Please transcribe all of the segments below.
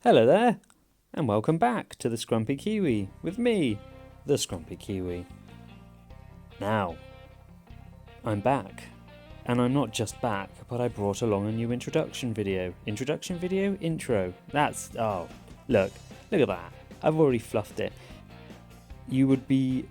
Hello there, and welcome back to the Scrumpy Kiwi with me, the Scrumpy Kiwi. Now, I'm back, and I'm not just back, but I brought along a new introduction video. Intro. Look at that. I've already fluffed it. You would be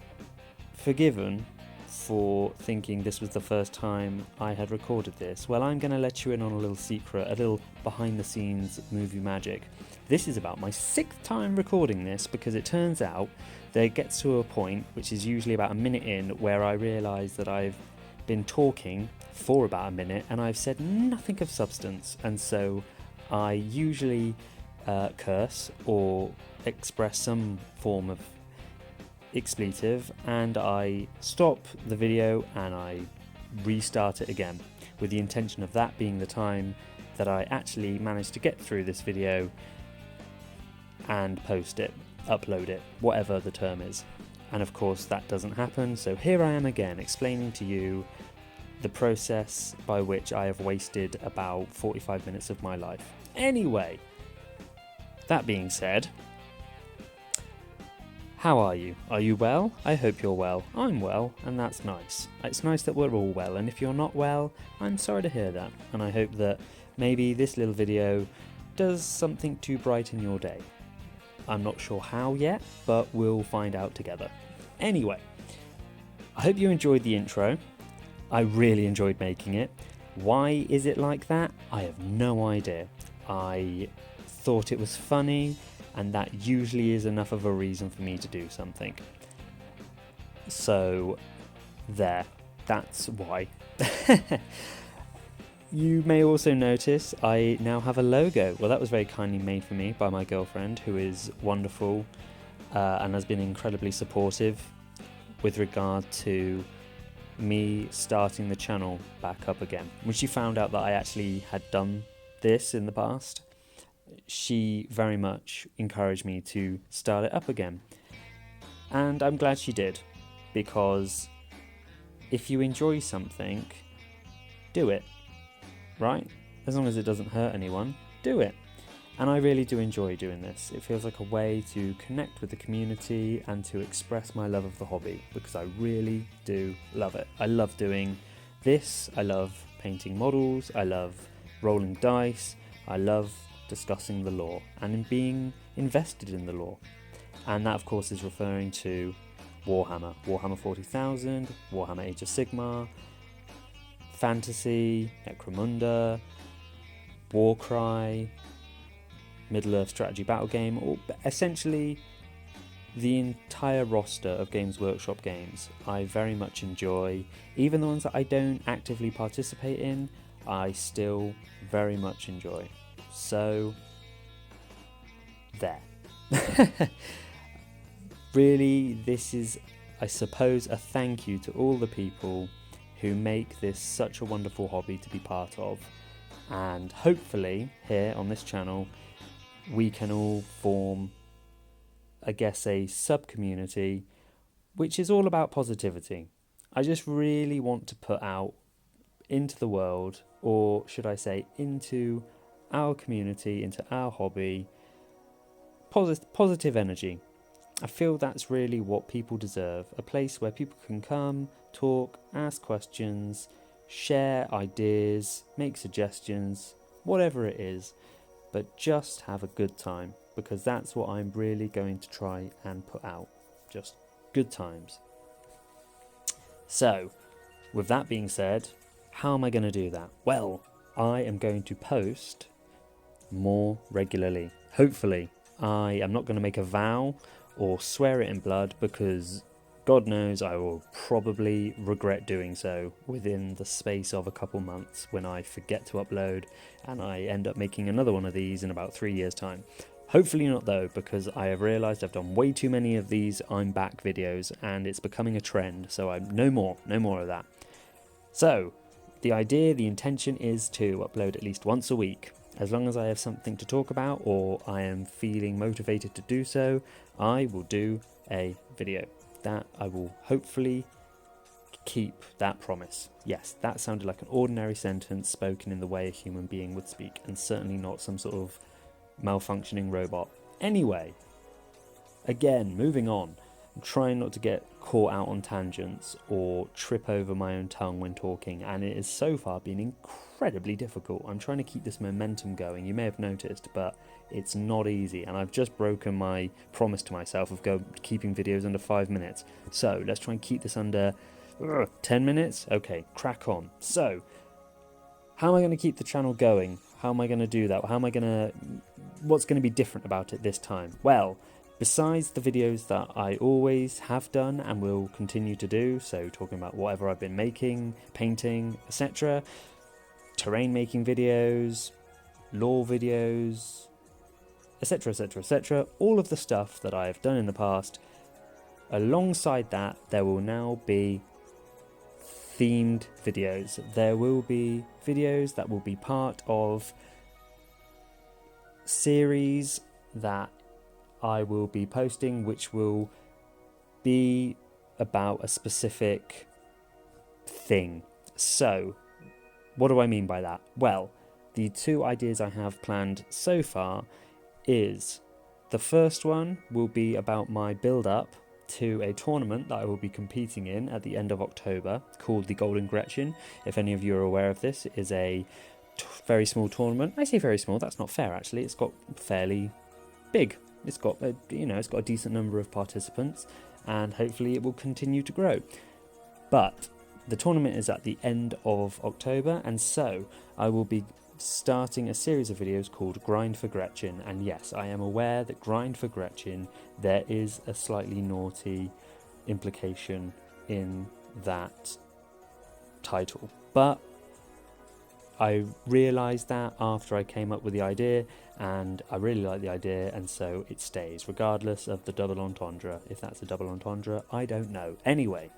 forgiven for thinking this was the first time I had recorded this. Well, I'm going to let you in on a little secret, a little behind the scenes movie magic. This is about my 6th time recording this, because it turns out that it gets to a point, which is usually about a minute in, where I realise that I've been talking for about a minute and I've said nothing of substance, and so I usually curse or express some form of expletive, and I stop the video and I restart it again, with the intention of that being the time that I actually managed to get through this video and post it, upload it, whatever the term is. And of course that doesn't happen, so here I am again explaining to you the process by which I have wasted about 45 minutes of my life. Anyway, that being said, how are you? Are you well? I hope you're well. I'm well, and that's nice. It's nice that we're all well, and if you're not well, I'm sorry to hear that, and I hope that maybe this little video does something to brighten your day. I'm not sure how yet, but we'll find out together. Anyway, I hope you enjoyed the intro. I really enjoyed making it. Why is it like that? I have no idea. I thought it was funny, and that usually is enough of a reason for me to do something. So, that's why. You may also notice I now have a logo. Well, that was very kindly made for me by my girlfriend, who is wonderful and has been incredibly supportive with regard to me starting the channel back up again. When she found out that I actually had done this in the past, she very much encouraged me to start it up again. And I'm glad she did, because if you enjoy something, do it. Right? As long as it doesn't hurt anyone, do it. And I really do enjoy doing this. It feels like a way to connect with the community and to express my love of the hobby, because I really do love it. I love doing this. I love painting models. I love rolling dice. I love discussing the lore and being invested in the lore. And that, of course, is referring to Warhammer 40,000, Warhammer Age of Sigmar, Fantasy, Necromunda, Warcry, Middle-earth strategy battle game, or essentially the entire roster of Games Workshop games I very much enjoy. Even the ones that I don't actively participate in, I still very much enjoy. So, there. Really, this is, I suppose, a thank you to all the people who make this such a wonderful hobby to be part of, and hopefully here on this channel we can all form, I guess, a sub-community which is all about positivity. I just really want to put out into the world, or should I say into our community, into our hobby, positive energy. I feel that's really what people deserve, a place where people can come, talk, ask questions, share ideas, make suggestions, whatever it is, but just have a good time, because that's what I'm really going to try and put out, just good times. So, with that being said, how am I going to do that? Well, I am going to post more regularly, hopefully. I am not going to make a vow or swear it in blood, because God knows I will probably regret doing so within the space of a couple months, when I forget to upload and I end up making another one of these in about 3 years' time. Hopefully not though, because I have realised I've done way too many of these I'm back videos and it's becoming a trend, so I'm no more of that. So the intention is to upload at least once a week. As long as I have something to talk about, or I am feeling motivated to do so, I will do a video. That I will hopefully keep that promise. Yes, that sounded like an ordinary sentence spoken in the way a human being would speak, and certainly not some sort of malfunctioning robot. Anyway, again, moving on. I'm trying not to get caught out on tangents or trip over my own tongue when talking, and it has so far been incredibly difficult. I'm trying to keep this momentum going. You may have noticed, but it's not easy, and I've just broken my promise to myself of keeping videos under 5 minutes. So let's try and keep this under 10 minutes. Okay, crack on. So how am I going to keep the channel going? How am I going to do that? What's going to be different about it this time? Well, besides the videos that I always have done and will continue to do, so talking about whatever I've been making, painting, etc., terrain making videos, lore videos, etc., etc., etc., all of the stuff that I have done in the past, alongside that, there will now be themed videos. There will be videos that will be part of series that I will be posting, which will be about a specific thing. So, what do I mean by that? Well, the two ideas I have planned so far is the first one will be about my build-up to a tournament that I will be competing in at the end of October called the Golden Gretchen. If any of you are aware of this, it is a very small tournament. I say very small, that's not fair actually. It's got fairly big. It's got it's got a decent number of participants, and hopefully it will continue to grow. But the tournament is at the end of October, and so I will be starting a series of videos called Grind for Gretchen. And yes, I am aware that Grind for Gretchen, there is a slightly naughty implication in that title, but I realised that after I came up with the idea, and I really like the idea, and so it stays regardless of the double entendre. If that's a double entendre, I don't know. Anyway,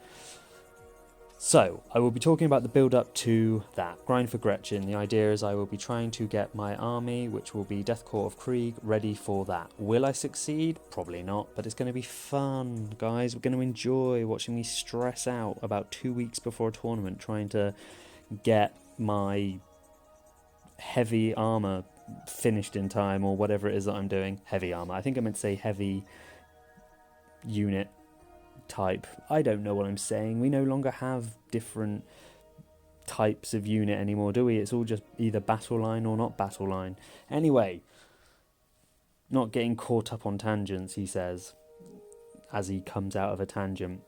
so I will be talking about the build up to that Grind for Gretchen. The idea is I will be trying to get my army, which will be Death Court of Krieg, ready for that. Will I succeed? Probably not, but it's going to be fun, guys. We're going to enjoy watching me stress out about 2 weeks before a tournament trying to get my heavy armor finished in time, or whatever it is that I'm doing. Heavy armor. I think I meant to say heavy unit type. I don't know what I'm saying. We no longer have different types of unit anymore, do we? It's all just either battle line or not battle line. Anyway, not getting caught up on tangents, he says, as he comes out of a tangent.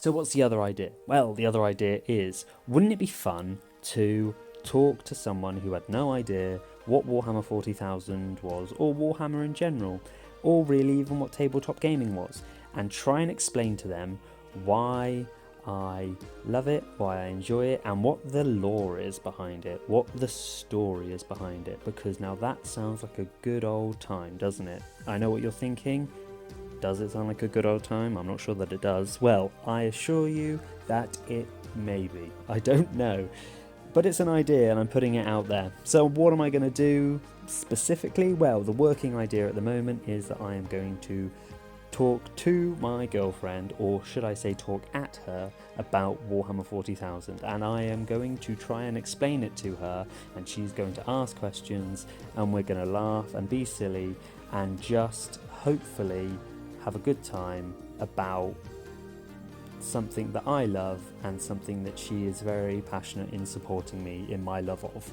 So what's the other idea? Well, the other idea is, wouldn't it be fun to talk to someone who had no idea what Warhammer 40,000 was, or Warhammer in general, or really even what tabletop gaming was, and try and explain to them why I love it, why I enjoy it, and what the lore is behind it, what the story is behind it, because now that sounds like a good old time, doesn't it? I know what you're thinking. Does it sound like a good old time? I'm not sure that it does. Well, I assure you that it may be. I don't know. But it's an idea and I'm putting it out there. So what am I going to do specifically? Well, the working idea at the moment is that I am going to talk to my girlfriend, or should I say talk at her, about Warhammer 40,000. And I am going to try and explain it to her, and she's going to ask questions, and we're going to laugh and be silly and just hopefully have a good time about something that I love and something that she is very passionate in supporting me in my love of.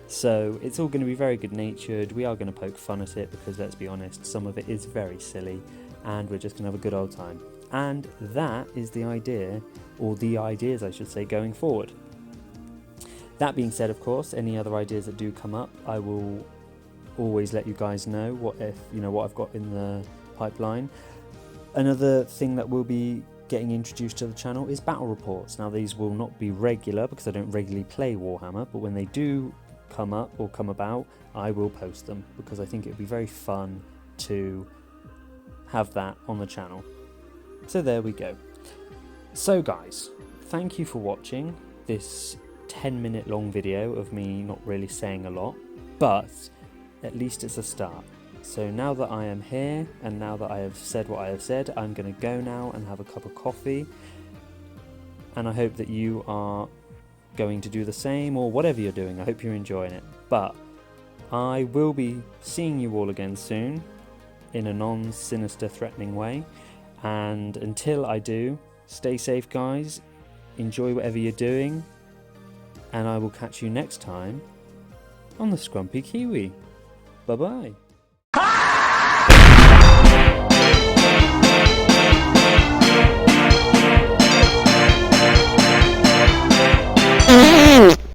So it's all going to be very good natured. We are going to poke fun at it because, let's be honest, some of it is very silly, and we're just going to have a good old time. And that is the idea, or the ideas I should say, going forward. That being said, of course, any other ideas that do come up, I will always let you guys know what I've got in the pipeline. Another thing that will be getting introduced to the channel is battle reports. Now, these will not be regular because I don't regularly play Warhammer, but when they do come up or come about, I will post them because I think it would be very fun to have that on the channel. So there we go. So guys, thank you for watching this 10-minute long video of me not really saying a lot, but at least it's a start. So now that I am here, and now that I have said what I have said, I'm going to go now and have a cup of coffee. And I hope that you are going to do the same, or whatever you're doing. I hope you're enjoying it. But I will be seeing you all again soon in a non-sinister, threatening way. And until I do, stay safe, guys. Enjoy whatever you're doing. And I will catch you next time on the Scrumpy Kiwi. Bye-bye.